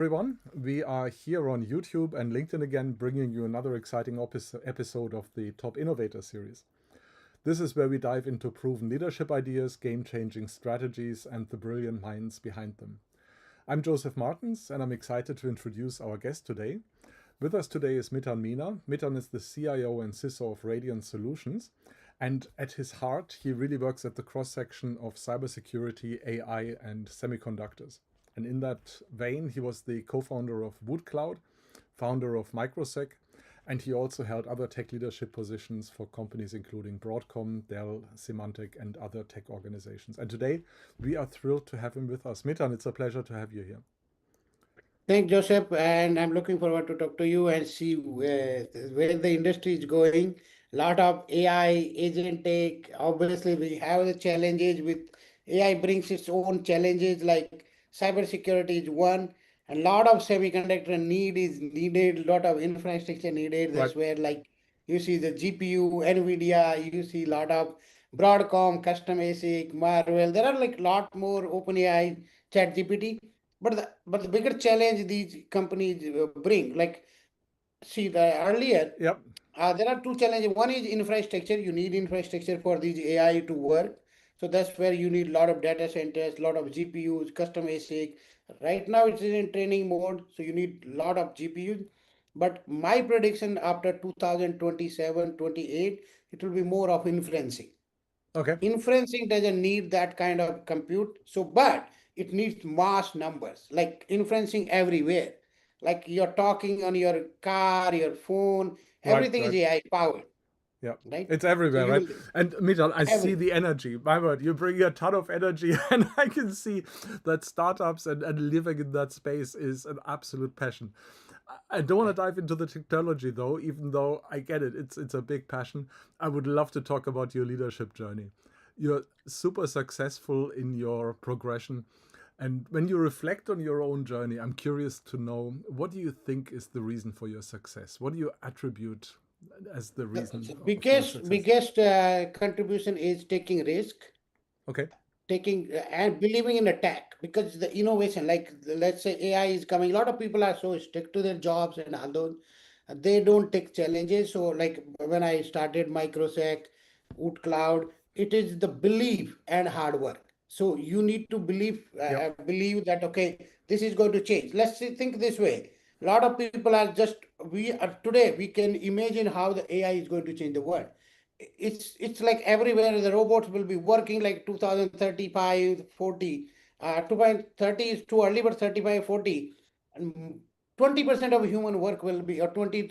Everyone, we are here on YouTube and LinkedIn again, bringing you another exciting episode of the Top Innovator Series. This is where we dive into proven leadership ideas, game-changing strategies, and the brilliant minds behind them. I'm Josef Martens, and I'm excited to introduce our guest today. With us today is Mitthan Meena. Mitthan is the CIO and CISO of Radian Solutions, and at his heart, he really works at the cross-section of cybersecurity, AI, and semiconductors. And in that vein, he was the co-founder of WootCloud, founder of Microsec, and he also held other tech leadership positions for companies including Broadcom, Dell, Symantec, and other tech organizations. And today, we are thrilled to have him with us. Mitthan, it's a pleasure to have you here. Thanks, Joseph, and I'm looking forward to talk to you and see where the industry is going. A lot of AI, agent tech. Obviously, we have the challenges with AI brings its own challenges like cybersecurity is one, and a lot of semiconductor need is needed, a lot of infrastructure needed. That's where like you see the GPU, NVIDIA, you see a lot of Broadcom, custom ASIC, Marvel. There are like a lot more OpenAI, ChatGPT. But the bigger challenge these companies bring, like see the earlier, Yep. there are two challenges. One is infrastructure. You need infrastructure for these AI to work. So that's where you need a lot of data centers, a lot of GPUs, custom ASIC. Right now it's in training mode, so you need a lot of GPUs. But my prediction after 2027, 28, it will be more of inferencing. Okay. Inferencing doesn't need that kind of compute. So, but it needs mass numbers, like inferencing everywhere. Like you're talking on your car, your phone, everything is AI powered, Yeah, right? it's So everywhere, you right? will And Mitthan, I see every the energy. My word, you bring a ton of energy, and I can see that startups and living in that space is an absolute passion. I don't want to dive into the technology though, even though I get it. It's a big passion. I would love to talk about your leadership journey. You're super successful in your progression. And when you reflect on your own journey, I'm curious to know, what do you think is the reason for your success? What do you attribute as the reason the of your biggest success? biggest contribution is taking risk, Okay. taking and believing in attack, because the innovation, like let's say AI is coming, a lot of people are so stick to their jobs and all those, they don't take challenges. So like when I started Microsec, WootCloud, it is the belief and hard work. So you need to Yep. believe that okay, this is going to change. Think this way. A lot of people are just, we are today, we can imagine how the AI is going to change the world. It's like everywhere the robots will be working like 2035, 40. 2030 is too early, but 35, 40, and 20% of human work will be, or 20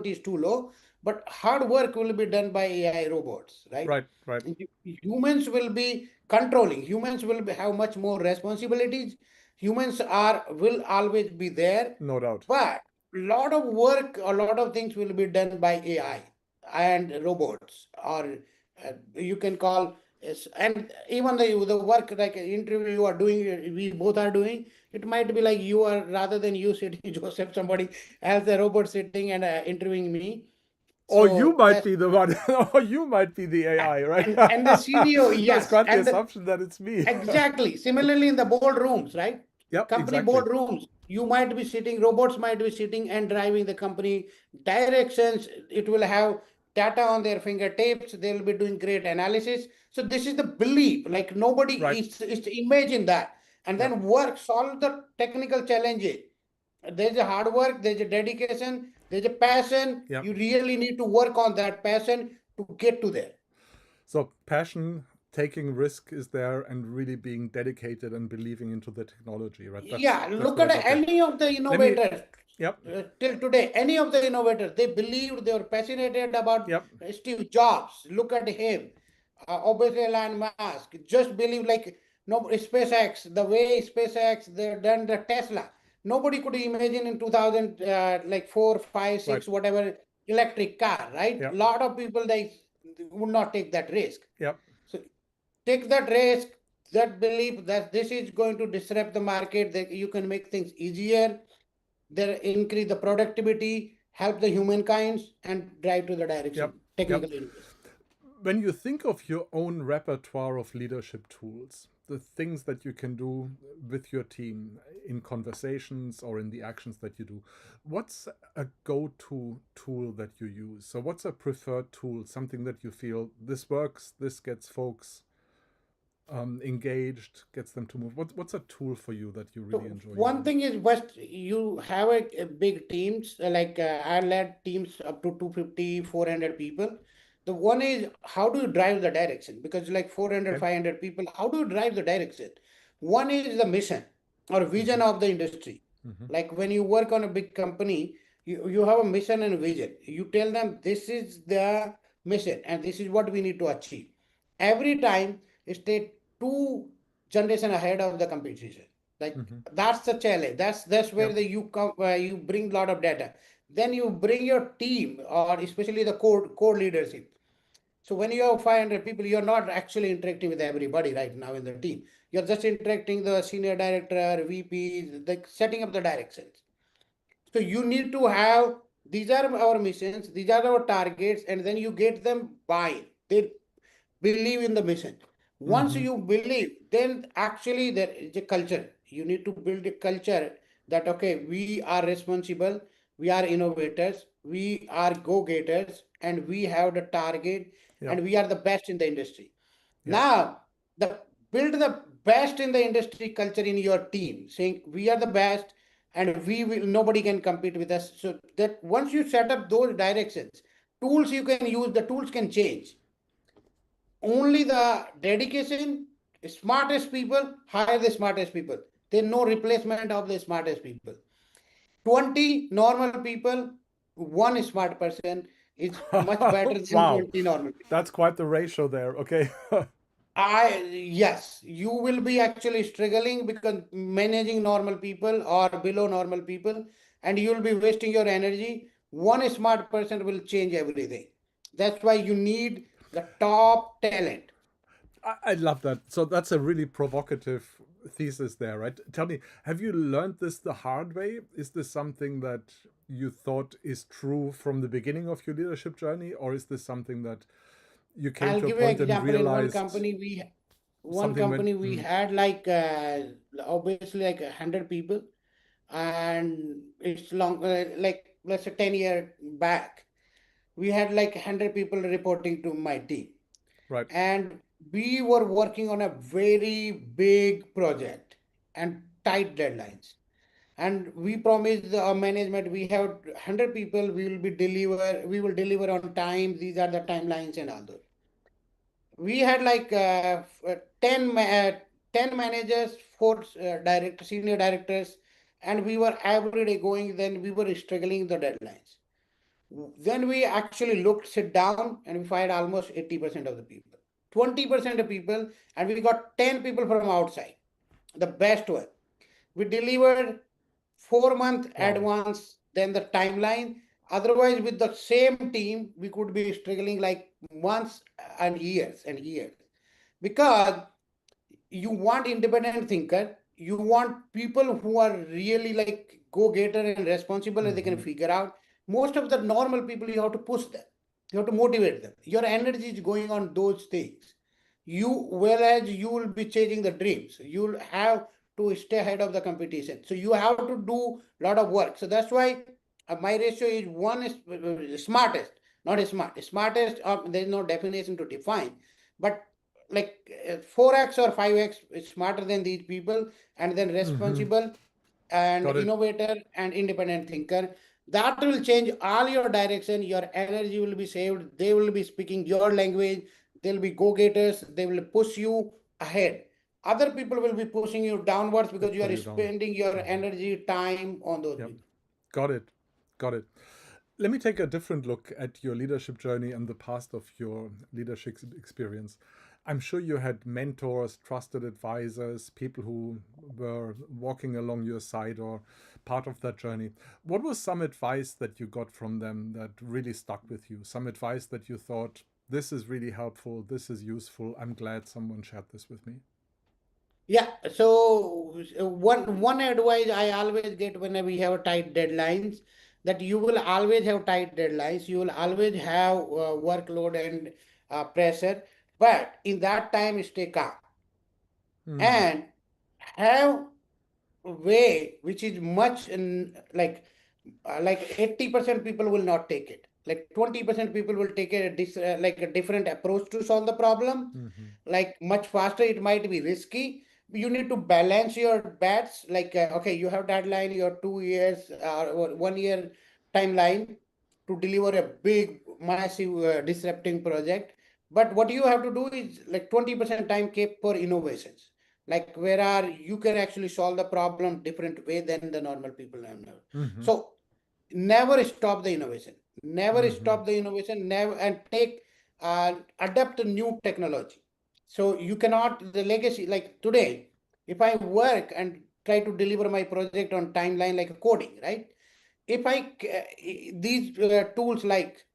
is too low, but hard work will be done by AI robots, right? Right. Right. Humans will be controlling. Humans will have much more responsibilities. Humans are will always be there, No doubt. but a lot of work, a lot of things will be done by AI and robots, or you can call and even the work like interview you are doing, we both are doing. It might be like you are, rather than you sitting, Joseph, somebody else, the robot sitting and interviewing me. Or you So might that's be the one, or you might be the AI, right? and the CDO, Let's yes, grant the assumption that it's me. exactly. Similarly, in the boardrooms, right? Yep, Company exactly. boardrooms, you might be sitting, robots might be sitting and driving the company directions. It will have data on their fingertips. They'll be doing great analysis. So this is the belief. Like nobody Right. is to imagine that, and Yep. then work, solve the technical challenges. There's a hard work, there's a dedication, there's a passion. Yep. You really need to work on that passion to get to there. So passion, taking risk is there, and really being dedicated and believing into the technology, right? Yeah, That's look what I at got here. any of the Let me. innovators Yep. till today. Any of the innovators, they believed, they were passionate about Yep. Steve Jobs. Look at him. Obviously, Elon Musk. Just believe like no SpaceX. The way SpaceX they've done the Tesla. Nobody could imagine in 2000 like 4, 5, Right. 6, whatever electric car. Right? A Yep. lot of people they would not take that risk. Yep. So take that risk, that belief that this is going to disrupt the market, that you can make things easier, there increase the productivity, help the humankind, and drive to the Yep. direction, Yep. technical innovation. When you think of your own repertoire of leadership tools, the things that you can do with your team in conversations or in the actions that you do, what's a go-to tool that you use? So what's a preferred tool, something that you feel this works, this gets folks engaged, gets them to move? What's a tool for you that you really So enjoy one using? thing is, first you have a big teams, like I led teams up to 250, 400 people. The one is, how do you drive the direction? Because like 400, Okay. 500 people, how do you drive the direction? One is the mission or vision of the industry. Mm-hmm. Like when you work on a big company, you have a mission and vision. You tell them this is the mission and this is what we need to achieve. Every time stay two generation ahead of the competition. Like Mm-hmm. that's the challenge. That's where Yep. the you come you bring a lot of data. Then you bring your team or especially the core leadership. So when you have 500 people, you're not actually interacting with everybody right now in the team. You're just interacting the senior director, VP, like setting up the directions. So you need to have, these are our missions, these are our targets, and then you get them buy. They believe in the mission. Once Mm-hmm. you believe, then actually there is a culture. You need to build a culture that okay, we are responsible, we are innovators, we are go-getters, and we have the target, Yep. and we are the best in the industry. Yep. Now, the build the best in the industry culture in your team, saying we are the best and we will nobody can compete with us. So that once you set up those directions, tools you can use, the tools can change. Only the dedication, smartest people hire the smartest people. There's no replacement of the smartest people. 20 normal people, one smart person is much better than Wow. 20 normal people. That's quite the ratio there. Okay. Yes, you will be actually struggling because managing normal people or below normal people, and you will be wasting your energy. One smart person will change everything. That's why you need the top talent. I love that. So that's a really provocative thesis there, right? Tell me, have you learned this the hard way? Is this something that you thought is true from the beginning of your leadership journey, or is this something that you came I'll to a give you an point and example. In realized one something went? company we had like obviously like 100 people, and it's long like let's say 10 year back. We had like 100 people reporting to my team, Right. and we were working on a very big project and tight deadlines. And we promised the management we have 100 people, we will deliver on time. These are the timelines and all those. We had like 10 managers, four senior directors, and we were every day going, then we were struggling the deadlines. Then we actually looked, sit down, and we fired almost 80% of the people, 20% of people, and we got 10 people from outside, the best one. We delivered 4 month Wow. advance than the timeline. Otherwise, with the same team, we could be struggling like months and years. Because you want independent thinker, you want people who are really like go-getter and responsible and they can Mm-hmm. figure out. Most of the normal people, you have to push them, you have to motivate them. Your energy is going on those things. You, whereas you will be chasing the dreams, you'll have to stay ahead of the competition, so you have to do a lot of work. So that's why my ratio is one is smartest, not smart smartest. There's no definition to define, but like 4x or 5x is smarter than these people, and then Mm-hmm. responsible and Got it. innovator and independent thinker. That will change all your direction. Your energy will be saved. They will be speaking your language. They'll be go-getters. They will push you ahead. Other people will be pushing you downwards They because you pull are you down. spending your Mm-hmm. energy time on those Yep. people. Got it. Got it. Let me take a different look at your leadership journey and the past of your leadership experience. I'm sure you had mentors, trusted advisors, people who were walking along your side or part of that journey. What was some advice that you got from them that really stuck with you? Some advice that you thought, this is really helpful, this is useful, I'm glad someone shared this with me? Yeah, so one advice I always get when we have tight deadlines, that you will always have tight deadlines, you will always have workload and pressure, but in that time stay calm. and have a way which is much like 80% people will not take it. Like 20% people will take like a different approach to solve the problem. Like much faster, it might be risky. You need to balance your bets. Like okay, you have deadline, your 2 years or 1 year timeline to deliver a big, massive, disrupting project. But what you have to do is like 20% time kept for innovations, like where are you can actually solve the problem different way than the normal people have now. So never stop the innovation, never stop the innovation, never, and take adapt to new technology. So you cannot the legacy, like today if I work and try to deliver my project on timeline like coding, right? If these tools like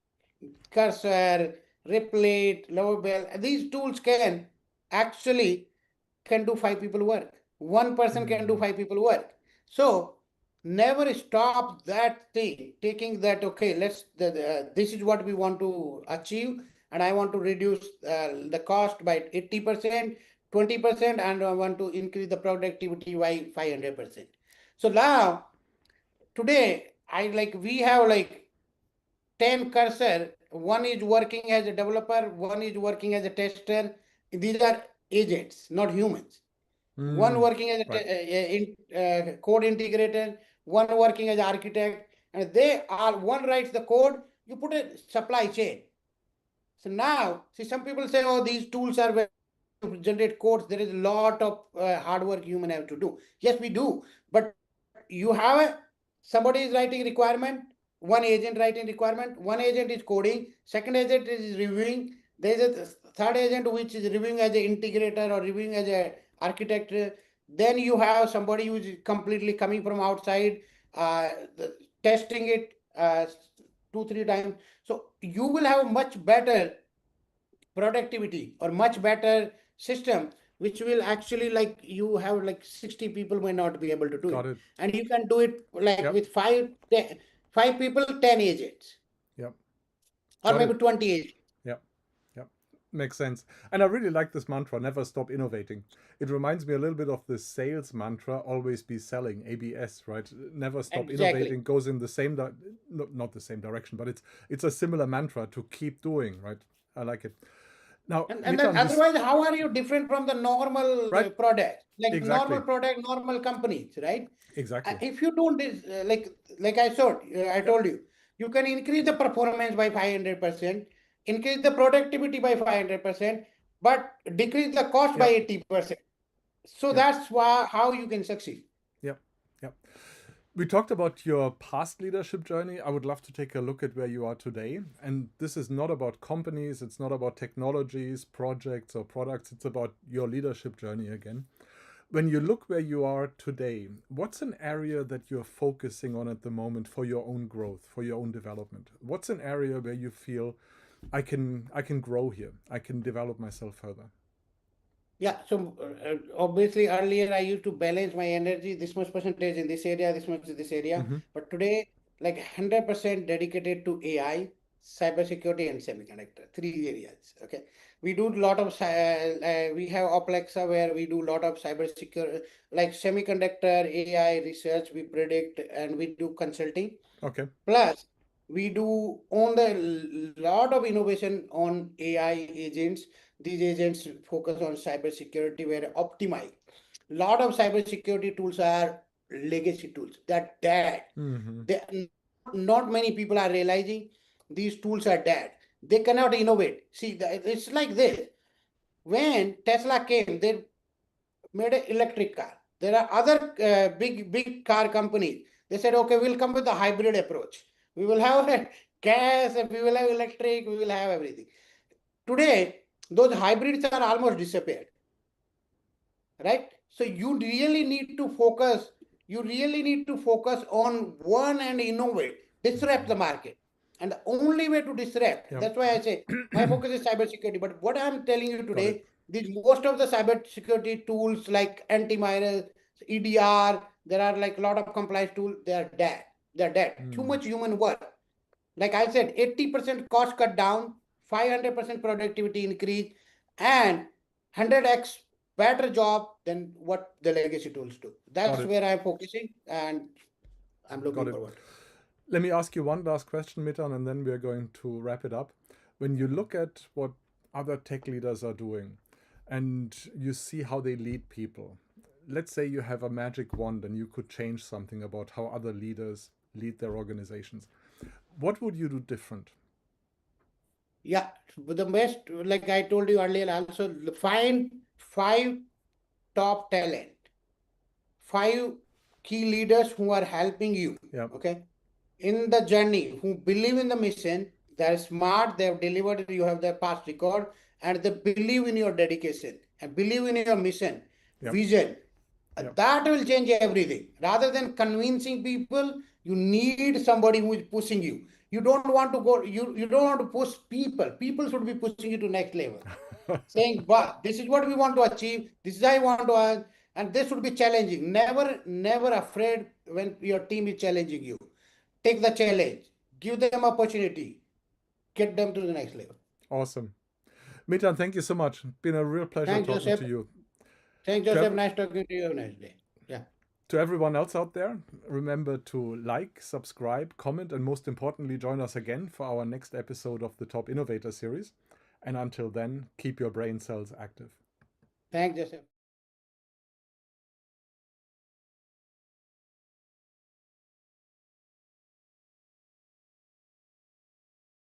cursor, replit, Lovable, these tools can actually can do five people work. One person can do five people work. So never stop that thing, taking that, okay, this is what we want to achieve, and I want to reduce the cost by 80%, 20%, and I want to increase the productivity by 500%. So now, today, we have like 10 cursor, one is working as a developer, one is working as a tester. These are agents, not humans. One working as a code integrator, one working as an architect, and they are one writes the code, you put a supply chain. So now, see, some people say, oh, these tools are very to generate codes. There is a lot of hard work human have to do. Yes, we do. But you have somebody is writing requirement, one agent writing requirement, one agent is coding, second agent is reviewing. There is a third agent which is reviewing as an integrator or reviewing as an architect. Then you have somebody who is completely coming from outside, testing it 2 3 times. So you will have much better productivity or much better system, which will actually, like, you have like 60 people may not be able to do Got it, it. and you can do it like Yep. with 5 people, 10 agents, Yep. or Got maybe it. 20 agents. Yep. Yep. Makes sense. And I really like this mantra, never stop innovating. It reminds me a little bit of the sales mantra, always be selling, ABS, right? Never stop Exactly. innovating goes in the same not the same direction, but it's a similar mantra to keep doing, right? I like it. Now, And then Mitthan, otherwise, how are you different from the normal right? product, like normal Exactly. product, normal companies, right? Exactly. If you don't this, like I Yep. told you, you can increase the performance by 500%, increase the productivity by 500%, but decrease the cost by Yep. 80%. So Yep. that's why how you can succeed. Yep. Yep. We talked about your past leadership journey. I would love to take a look at where you are today. And this is not about companies, it's not about technologies, projects, or products. It's about your leadership journey again. When you look where you are today, what's an area that you're focusing on at the moment for your own growth, for your own development? What's an area where you feel I can grow here, I can develop myself further? Yeah, so obviously earlier I used to balance my energy, this much percentage in this area, this much in this area. Mm-hmm. But today, like 100% dedicated to AI, cybersecurity, and semiconductor, three areas. Okay. We do a lot of, we have Oplexa where we do a lot of cybersecurity, like semiconductor, AI research, we predict, and we do consulting. Okay. Plus, we do on the lot of innovation on AI agents. These agents focus on cybersecurity, where optimize. Lot of cybersecurity tools are legacy tools. That dead. Mm-hmm. They, not many people are realizing these tools are dead. They cannot innovate. See, it's like this. When Tesla came, they made an electric car. There are other big car companies. They said, okay, we'll come with a hybrid approach. We will have gas, we will have electric, we will have everything. Today, those hybrids are almost disappeared, right? So you really need to focus. You really need to focus on one and innovate, disrupt the market. And the only way to disrupt, Yep. that's why I say my focus is cybersecurity. But what I'm telling you Got it. today, these most of the cybersecurity tools like antivirus, EDR, there are like a lot of compliance tools, they are dead. They're dead. Too much human work. Like I said, 80% cost cut down, 500% productivity increase, and 100x better job than what the legacy tools do. That's it. where I'm focusing, and I'm Got looking it. forward. Let me ask you one last question, Mitthan, and then we're going to wrap it up. When you look at what other tech leaders are doing and you see how they lead people, let's say you have a magic wand and you could change something about how other leaders lead their organizations. What would you do different? Yeah, but the best, like I told you earlier, also find five top talent, five key leaders who are helping you. Yeah. Okay, in the journey, who believe in the mission, they're smart, they've delivered, you have their past record, and they believe in your dedication and believe in your mission, Yeah. vision. Yeah. That will change everything. Rather than convincing people, you need somebody who is pushing you. You don't want to go, you don't want to push people. People should be pushing you to next level. Saying, "But this is what we want to achieve, this is how I want to earn," and this should be challenging. Never afraid when your team is challenging you. Take the challenge, give them opportunity, get them to the next level. Awesome. Mitthan, thank you so much. Been a real pleasure Thanks, talking to Joseph. you. Thanks, To, Joseph. ev- Nice talking to you. Have a nice day. Yeah. to everyone else out there, remember to like, subscribe, comment, and most importantly, join us again for our next episode of the Top Innovator Series. And until then, keep your brain cells active. Thanks, Joseph.